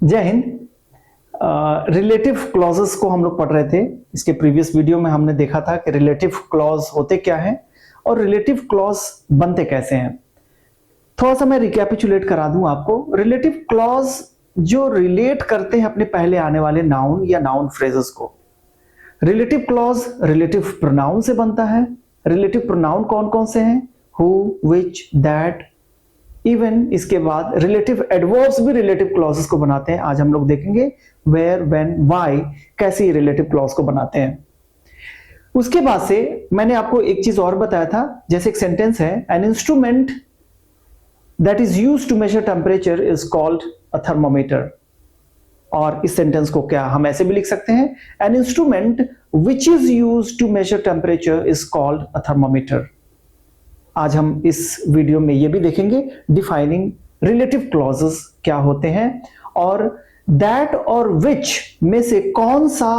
जय Hind. Relative clauses को हम लोग पढ़ रहे थे। इसके प्रीवियस वीडियो में हमने देखा था कि रिलेटिव क्लॉज होते क्या हैं और रिलेटिव क्लॉज बनते कैसे हैं। थोड़ा सा मैं रिकैपिचुलेट करा दूं आपको। रिलेटिव क्लॉज जो रिलेट करते हैं अपने पहले आने वाले नाउन या नाउन फ्रेजेस को। रिलेटिव क्लॉज रिलेटिव प्रोनाउन से बनता है। रिलेटिव प्रोनाउन कौन कौन से हैं? Who, which, that, even. इसके बाद रिलेटिव एडवर्ब्स भी रिलेटिव क्लॉजेस को बनाते हैं। आज हम लोग देखेंगे वेयर, व्हेन, व्हाई कैसे रिलेटिव क्लॉज को बनाते हैं। उसके बाद से मैंने आपको एक चीज और बताया था, जैसे एक सेंटेंस है, an instrument that is used to measure temperature is called a thermometer. और इस सेंटेंस को क्या हम ऐसे भी लिख सकते हैं, an instrument which is used to measure temperature is called a thermometer. आज हम इस वीडियो में ये भी देखेंगे डिफाइनिंग रिलेटिव क्लॉजेस क्या होते हैं और दैट और विच में से कौन सा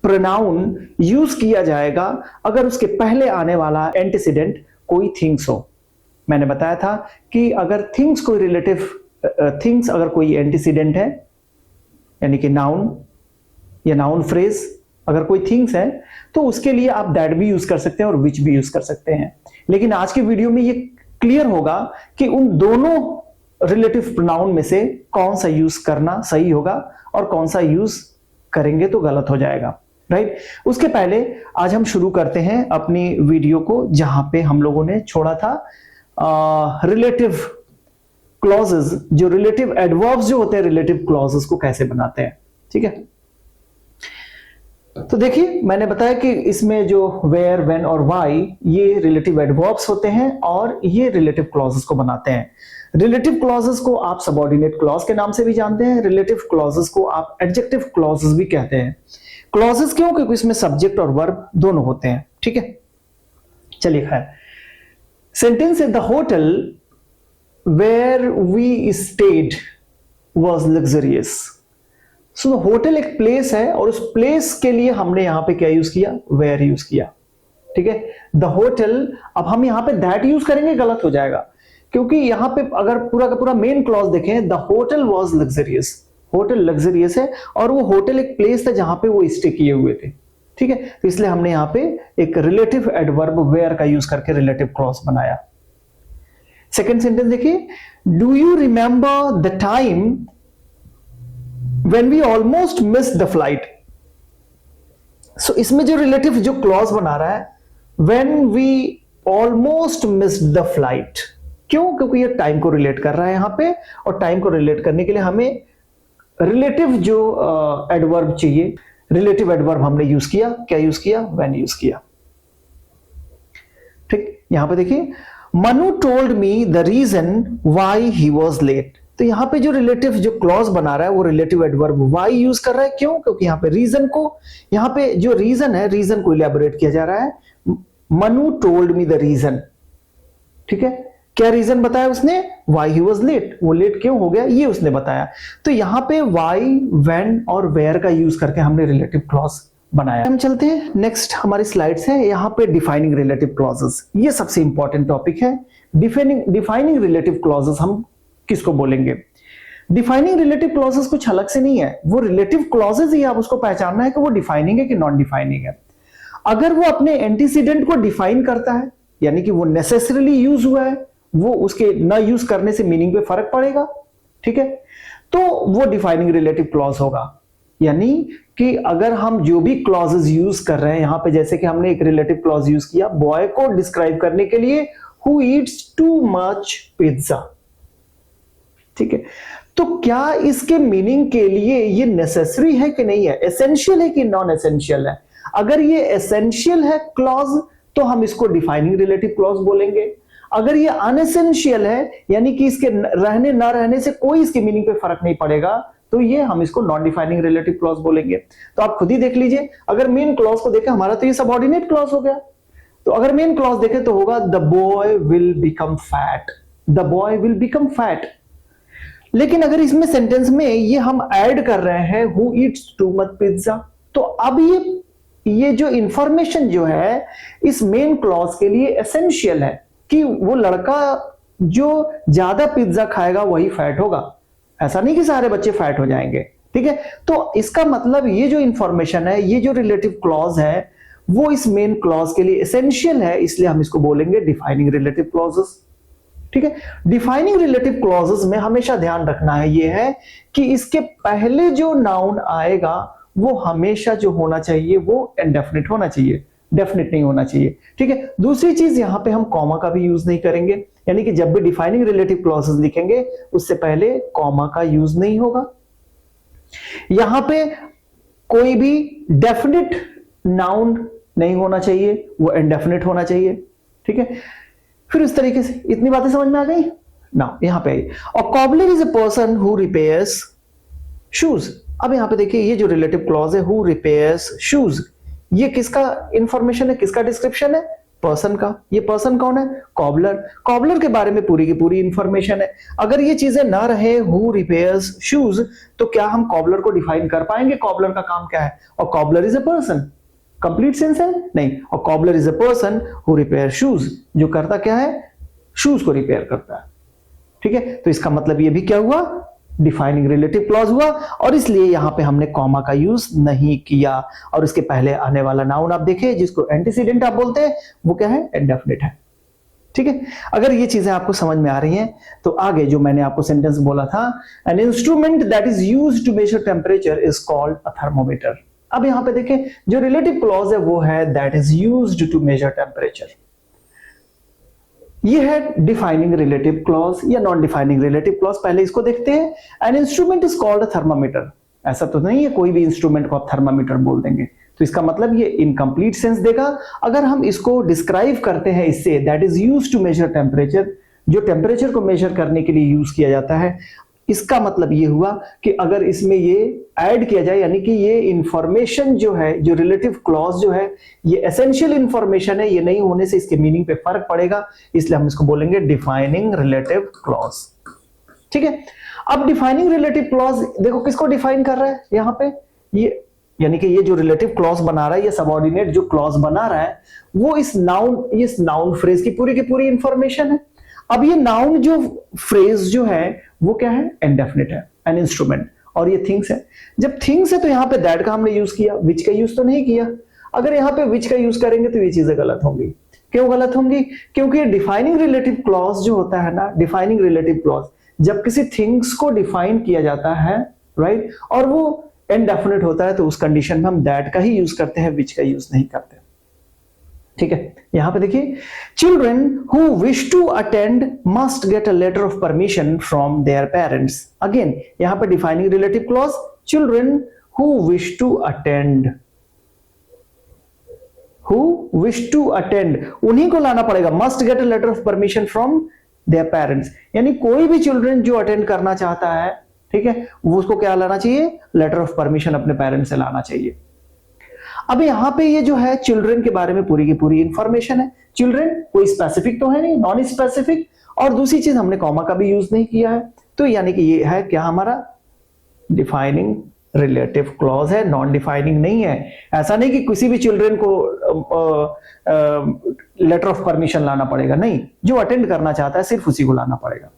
प्रोनाउन यूज किया जाएगा अगर उसके पहले आने वाला एंटीसीडेंट कोई थिंग्स हो। मैंने बताया था कि अगर थिंग्स कोई रिलेटिव थिंग्स अगर कोई एंटीसीडेंट है, यानी कि नाउन या नाउन फ्रेज अगर कोई थिंग्स है, तो उसके लिए आप दैट भी यूज कर सकते हैं और विच भी यूज कर सकते हैं। लेकिन आज के वीडियो में ये क्लियर होगा कि उन दोनों रिलेटिव प्रोनाउन में से कौन सा यूज करना सही होगा और कौन सा यूज करेंगे तो गलत हो जाएगा, राइट। उसके पहले आज हम शुरू करते हैं अपनी वीडियो को जहां पे हम लोगों ने छोड़ा था रिलेटिव क्लॉजेस, जो रिलेटिव एडवर्ब्स जो होते हैं रिलेटिव क्लॉजेस को कैसे बनाते हैं। ठीक है, तो देखिए मैंने बताया कि इसमें जो वेयर, व्हेन और व्हाई ये रिलेटिव एडवर्ब्स होते हैं और ये रिलेटिव क्लॉजेस को बनाते हैं। रिलेटिव क्लॉजेस को आप सबऑर्डिनेट क्लॉज के नाम से भी जानते हैं, रिलेटिव क्लॉजेस को आप एडजेक्टिव क्लॉजेस भी कहते हैं। क्लॉजेस क्यों? क्योंकि इसमें सब्जेक्ट और वर्ब दोनों होते हैं। ठीक है, चलिए खैर, सेंटेंस है the hotel where we stayed was luxurious. So hotel एक प्लेस है और उस प्लेस के लिए हमने यहां पे क्या यूज किया? वेयर यूज किया। ठीक है, द होटल। अब हम यहां पे दैट यूज करेंगे गलत हो जाएगा, क्योंकि यहां पे अगर पूरा का पूरा मेन क्लॉज देखें, the hotel was luxurious, hotel luxurious है और वो होटल एक प्लेस था जहां पे वो स्टे किए हुए थे। ठीक है, तो इसलिए हमने यहां पे एक रिलेटिव एडवर्ब वेयर का यूज करके रिलेटिव क्लॉज बनाया। सेकेंड सेंटेंस देखिए, do you remember the time when we almost missed the flight। so इसमें जो रिलेटिव जो क्लॉज बना रहा है, when we almost missed the flight, क्यों? क्योंकि ये टाइम को रिलेट कर रहा है यहां पे, और टाइम को रिलेट करने के लिए हमें रिलेटिव जो एडवर्ब चाहिए, रिलेटिव एडवर्ब हमने यूज किया। क्या यूज किया? when यूज किया। ठीक, यहां पे देखिए, Manu told me the reason why he was late. तो यहां पे जो रिलेटिव जो क्लॉज बना रहा है वो रिलेटिव एडवर्ब व्हाई यूज कर रहा है। क्यों? क्योंकि यहां पे रीजन को, यहां पे जो रीजन है, रीजन को इलैबोरेट किया जा रहा है। Manu told me the reason. ठीक है, क्या रीजन बताया उसने? व्हाई ही वाज लेट, वो लेट क्यों हो गया ये उसने बताया। तो यहां पे व्हाई, व्हेन और वेयर का यूज करके हमने रिलेटिव क्लॉज बनाया। हम चलते हैं नेक्स्ट, हमारी स्लाइड्स है यहां पे डिफाइनिंग रिलेटिव क्लॉजेस। ये सबसे इंपॉर्टेंट टॉपिक है। डिफाइनिंग रिलेटिव क्लॉजेस हम किसको बोलेंगे? डिफाइनिंग रिलेटिव क्लॉजेस कुछ अलग से नहीं है, वो रिलेटिव क्लॉजेस ही आप उसको पहचानना है कि वो डिफाइनिंग है कि नॉन डिफाइनिंग है। अगर वो अपने एंटीसीडेंट को डिफाइन करता है, यानी कि वो नेसेसरीली यूज हुआ है, वो उसके न यूज करने से मीनिंग पे फर्क पड़ेगा। ठीक है, तो वो डिफाइनिंग रिलेटिव क्लॉज होगा। यानी कि अगर हम जो भी क्लॉजेस यूज कर रहे हैं यहां पे, जैसे कि हमने एक रिलेटिव क्लॉज यूज किया बॉय को डिस्क्राइब करने के लिए, who Yeats too much pizza. ठीक है, तो क्या इसके मीनिंग के लिए ये नेसेसरी है कि नहीं है, एसेंशियल है कि नॉन एसेंशियल है? अगर ये एसेंशियल है क्लॉज तो हम इसको डिफाइनिंग रिलेटिव क्लॉज बोलेंगे। अगर ये अनएसेंशियल है, यानी कि इसके रहने ना रहने से कोई इसकी मीनिंग पे फर्क नहीं पड़ेगा, तो ये हम इसको नॉन डिफाइनिंग रिलेटिव क्लॉज बोलेंगे। तो आप खुद ही देख लीजिए, अगर मेन क्लॉज को देखें हमारा तो ये सबऑर्डिनेट क्लॉज हो गया। तो अगर मेन क्लॉज देखें तो होगा the boy will become fat, the boy will become fat. लेकिन अगर इसमें सेंटेंस में ये हम ऐड कर रहे हैं who Yeats too much pizza, तो अब ये जो इंफॉर्मेशन जो है इस मेन क्लॉज के लिए एसेंशियल है कि वो लड़का जो ज्यादा पिज्जा खाएगा वही फैट होगा। ऐसा नहीं कि सारे बच्चे फैट हो जाएंगे, ठीक है। तो इसका मतलब ये जो इंफॉर्मेशन है, ये जो रिलेटिव क्लॉज है, वो इस मेन क्लॉज के लिए एसेंशियल है, इसलिए हम इसको बोलेंगे डिफाइनिंग रिलेटिव क्लॉजेस, ठीक है। डिफाइनिंग रिलेटिव क्लॉजेस में हमेशा ध्यान रखना है ये है कि इसके पहले जो नाउन आएगा वो हमेशा जो होना चाहिए वो इंडेफिनिट होना चाहिए, डेफिनिट नहीं होना चाहिए, ठीक है। दूसरी चीज, यहां पे हम कॉमा का भी यूज नहीं करेंगे, यानी कि जब भी डिफाइनिंग रिलेटिव क्लॉजेस लिखेंगे उससे पहले कॉमा का यूज नहीं होगा। यहां पे कोई भी डेफिनिट नाउन नहीं होना चाहिए, वो इंडेफिनिट होना चाहिए, ठीक है। फिर इस तरीके से इतनी बातें समझ में आ गई ना। यहां पे और cobbler is a person who repairs shoes. अब यहां पे देखिए ये जो रिलेटिव क्लॉज है, हु रिपेयर्स शूज, ये किसका इंफॉर्मेशन है, किसका डिस्क्रिप्शन है, पर्सन का। ये पर्सन कौन है, कॉबलर। कॉबलर के बारे में पूरी की पूरी इंफॉर्मेशन है। अगर ये चीजें ना रहे, हु रिपेयर्स शूज, तो क्या हम कॉबलर को डिफाइन कर पाएंगे, कॉबलर का काम क्या है। और cobbler is a person, complete sense है नहीं। और cobbler is a person who repair shoes, जो करता क्या है, शूज को रिपेयर करता है, ठीक है। तो इसका मतलब ये भी क्या हुआ, डिफाइनिंग रिलेटिव क्लॉज हुआ, और इसलिए यहां पे हमने कॉमा का यूज नहीं किया। और इसके पहले आने वाला नाउन आप देखिए, जिसको एंटीसीडेंट आप बोलते हैं, वो क्या है, इंडेफिनिट है, ठीक है। अगर ये चीजें आपको समझ में आ रही हैं तो आगे जो मैंने आपको सेंटेंस बोला था, an instrument that is used to measure temperature is called a thermometer. अब यहां पे देखें जो रिलेटिव क्लॉज है वो है that is used to measure temperature. ये है डिफाइनिंग रिलेटिव क्लॉज या नॉन डिफाइनिंग रिलेटिव क्लॉज। पहले इसको देखते हैं। An instrument is called a thermometer. ऐसा तो नहीं है कोई भी इंस्ट्रूमेंट को आप थर्मामीटर बोल देंगे, तो इसका मतलब ये इनकम्प्लीट सेंस देगा। अगर हम इसको डिस्क्राइब करते हैं इससे, that is used to measure temperature, जो टेम्परेचर को मेजर करने के लिए यूज किया जाता है, इसका मतलब ये हुआ कि अगर इसमें ये ऐड किया जाए, यानी कि ये इंफॉर्मेशन जो है, जो रिलेटिव क्लॉज जो है, ये एसेंशियल इंफॉर्मेशन है, ये नहीं होने से इसके मीनिंग पे फर्क पड़ेगा, इसलिए हम इसको बोलेंगे डिफाइनिंग रिलेटिव क्लॉज, ठीक है। अब डिफाइनिंग रिलेटिव क्लॉज देखो किसको डिफाइन कर रहा है यहां पे, ये यानी कि ये जो रिलेटिव क्लॉज बना रहा है, ये सबऑर्डिनेट जो क्लॉज बना रहा है, वो इस नाउन फ्रेज की पूरी इंफॉर्मेशन है। अब ये नाउन जो फ्रेज जो है वो क्या है, इंडेफिनिट है, एन इंस्ट्रूमेंट, और ये थिंग्स है। जब थिंग्स है तो यहां पे दैट का हमने यूज किया, विच का यूज तो नहीं किया। अगर यहां पे विच का यूज करेंगे तो ये चीजें गलत होंगी। क्यों गलत होंगी, क्योंकि डिफाइनिंग रिलेटिव क्लॉज जो होता है ना, डिफाइनिंग रिलेटिव क्लॉज जब किसी थिंग्स को डिफाइन किया जाता है, राइट, और वो इनडेफिनिट होता है, तो उस कंडीशन में हम दैट का ही यूज करते हैं, विच का यूज नहीं करते, ठीक है। यहां पे देखिए, children who wish to attend must get a letter of permission from their parents. Again यहां पे defining relative clause, children who wish to attend, who wish to attend, उन्हीं को लाना पड़ेगा, must get a letter of permission from their parents, यानी कोई भी children जो अटेंड करना चाहता है, ठीक है, वो उसको क्या लाना चाहिए, लेटर ऑफ परमिशन अपने पेरेंट्स से लाना चाहिए। अब यहां पे ये जो है चिल्ड्रन के बारे में पूरी की पूरी इंफॉर्मेशन है। चिल्ड्रन कोई स्पेसिफिक तो है नहीं, नॉन स्पेसिफिक, और दूसरी चीज हमने कॉमा का भी यूज नहीं किया है, तो यानी कि ये है क्या, हमारा डिफाइनिंग रिलेटिव क्लॉज है, नॉन डिफाइनिंग नहीं है। ऐसा नहीं कि किसी भी चिल्ड्रन को लेटर ऑफ परमिशन लाना पड़ेगा, नहीं, जो अटेंड करना चाहता है सिर्फ उसी को लाना पड़ेगा,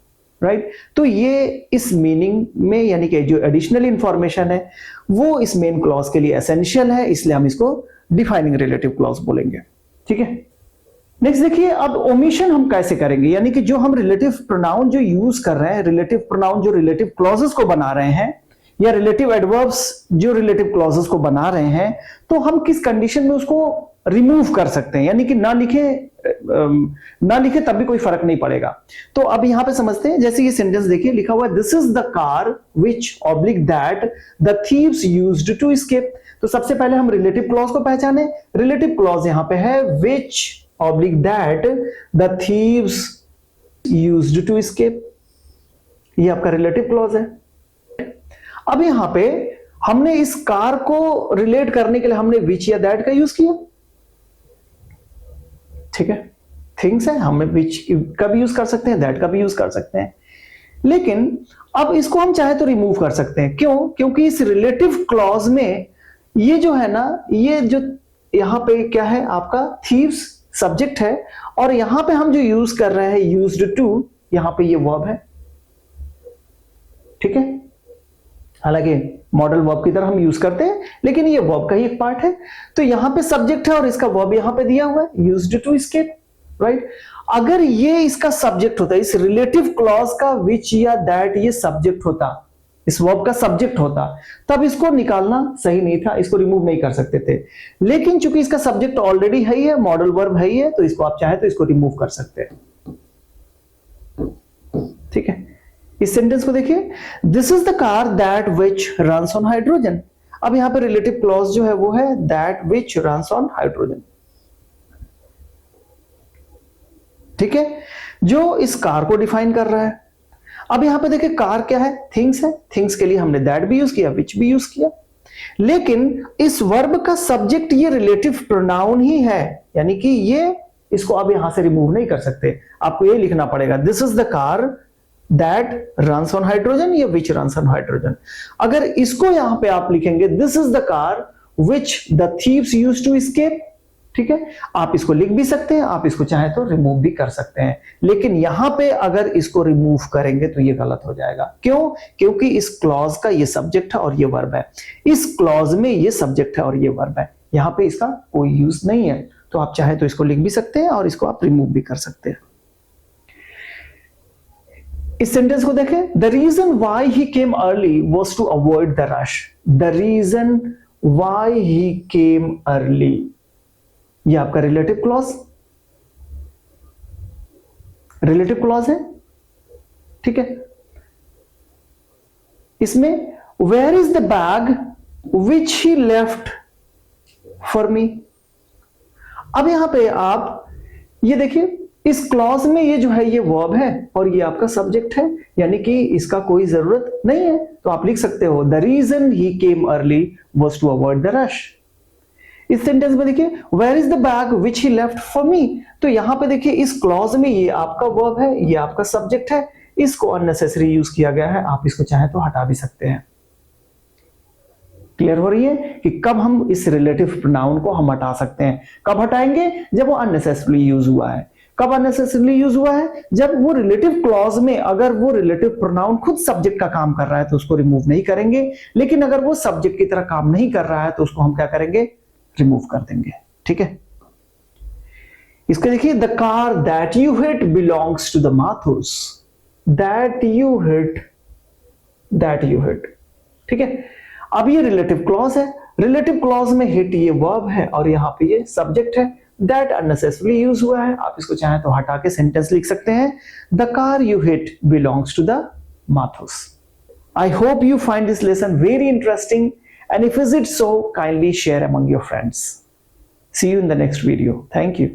राइट। तो ये इस मीनिंग में, यानी कि जो एडिशनल इंफॉर्मेशन है वो इस मेन क्लॉज के लिए एसेंशियल है, इसलिए हम इसको डिफाइनिंग रिलेटिव क्लॉज बोलेंगे, ठीक है। नेक्स्ट देखिए, अब ओमिशन हम कैसे करेंगे, यानी कि जो हम रिलेटिव प्रोनाउन जो यूज कर रहे हैं, रिलेटिव प्रोनाउन जो रिलेटिव क्लॉजेस को बना रहे हैं, या रिलेटिव एडवर्ब्स जो रिलेटिव क्लॉजेस को बना रहे हैं, तो हम किस कंडीशन में उसको रिमूव कर सकते हैं, यानी कि ना लिखे तब भी कोई फर्क नहीं पड़ेगा। तो अब यहां पे समझते हैं, जैसे ये सेंटेंस देखिए, लिखा हुआ है this is the car which oblique that the thieves used to escape. तो सबसे पहले हम रिलेटिव क्लॉज को पहचाने। रिलेटिव क्लॉज यहां पे है which oblique that the thieves used to escape, ये आपका रिलेटिव क्लॉज है। अब यहां पे हमने इस कार को रिलेट करने के लिए हमने विच या दैट का यूज किया, ठीक है। थिंग्स है, हमें विच का भी यूज कर सकते हैं, दैट का भी यूज कर सकते हैं, लेकिन अब इसको हम चाहे तो रिमूव कर सकते हैं। क्यों, क्योंकि इस रिलेटिव क्लॉज में ये जो है ना, ये जो यहां पे क्या है, आपका थीव्स सब्जेक्ट है, और यहां पे हम जो यूज कर रहे हैं यूज्ड टू, यहां पे ये वर्ब है, ठीक है, हालांकि मॉडल वर्ब की तरह हम यूज करते हैं, लेकिन ये वर्ब का ही एक पार्ट है। तो यहां पे सब्जेक्ट है और इसका वर्ब यहां पे दिया हुआ है, यूज्ड टू एस्केप, राइट। अगर ये इसका सब्जेक्ट होता, इस रिलेटिव क्लॉज का विच या दैट ये सब्जेक्ट होता, इस वर्ब का सब्जेक्ट होता, तब इसको निकालना सही नहीं था, इसको रिमूव नहीं कर सकते थे। लेकिन चूंकि इसका सब्जेक्ट ऑलरेडी है ही है, मॉडल वर्ब है ही है, तो इसको आप चाहे तो इसको रिमूव कर सकते हैं। ठीक है, इस सेंटेंस को देखिए, this is the car that which runs on hydrogen. अब यहां पे रिलेटिव क्लॉज जो है वो है that which runs on hydrogen. ठीक है, जो इस कार को डिफाइन कर रहा है। अब यहां पे देखिए कार क्या है, थिंग्स है, थिंग्स के लिए हमने दैट भी यूज किया, विच भी यूज किया, लेकिन इस वर्ब का सब्जेक्ट ये रिलेटिव प्रोनाउन ही है, यानी कि ये इसको आप यहां से रिमूव नहीं कर सकते, आपको ये लिखना पड़ेगा, this is the car that runs on hydrogen या विच रन्स ऑन हाइड्रोजन। अगर इसको यहां पे आप लिखेंगे this is the car which the thieves used to escape, ठीक है, आप इसको लिख भी सकते हैं, आप इसको चाहे तो रिमूव भी कर सकते हैं, लेकिन यहां पे अगर इसको रिमूव करेंगे तो ये गलत हो जाएगा। क्यों? क्योंकि इस क्लॉज का ये सब्जेक्ट है और ये वर्ब है, इस क्लॉज में ये सब्जेक्ट है और ये वर्ब है, यहां पे इसका कोई यूज नहीं है। तो आप चाहे तो इसको लिख भी सकते हैं और इसको आप रिमूव भी कर सकते हैं। इस सेंटेंस को देखें, the reason why he came early was to avoid the rush. The reason why he came early, ये आपका रिलेटिव क्लॉज, रिलेटिव क्लॉज है, ठीक है। इसमें where is the bag which he left for me. अब यहां पे आप ये देखिए, इस क्लॉज में ये जो है ये वर्ब है और ये आपका सब्जेक्ट है, यानी कि इसका कोई जरूरत नहीं है, तो आप लिख सकते हो the reason he came early was to avoid the rush. इस सेंटेंस में देखिए, where is the bag which he left for me, तो यहां पे देखिए इस क्लॉज में ये आपका वर्ब है, ये आपका सब्जेक्ट है, इसको अननेसेसरी यूज किया गया है, आप इसको चाहे तो हटा भी सकते हैं। क्लियर हो रही है कि कब हम इस रिलेटिव प्रोनाउन को हम हटा सकते हैं, कब हटाएंगे, जब वो अननेसेसरी यूज हुआ है। कब अननेसेसरी यूज हुआ है? जब वो रिलेटिव क्लॉज में अगर वो रिलेटिव प्रोनाउन खुद सब्जेक्ट का काम कर रहा है तो उसको रिमूव नहीं करेंगे, लेकिन अगर वो सब्जेक्ट की तरह काम नहीं कर रहा है तो उसको हम क्या करेंगे, रिमूव कर देंगे। ठीक है, इसको देखिए, the car that you hit belongs to the Mathurs. That you hit, that you hit, ठीक है। अब ये रिलेटिव क्लॉज है, रिलेटिव क्लॉज में हिट ये वर्ब है और यहां पे ये सब्जेक्ट है, दैट अननेसेसरी यूज हुआ है, आप इसको चाहे तो हटा के सेंटेंस लिख सकते हैं, the car you hit belongs to the Mathurs. I hope you find this lesson very interesting, and if is it so, kindly share among your friends. See you in the next video. Thank you.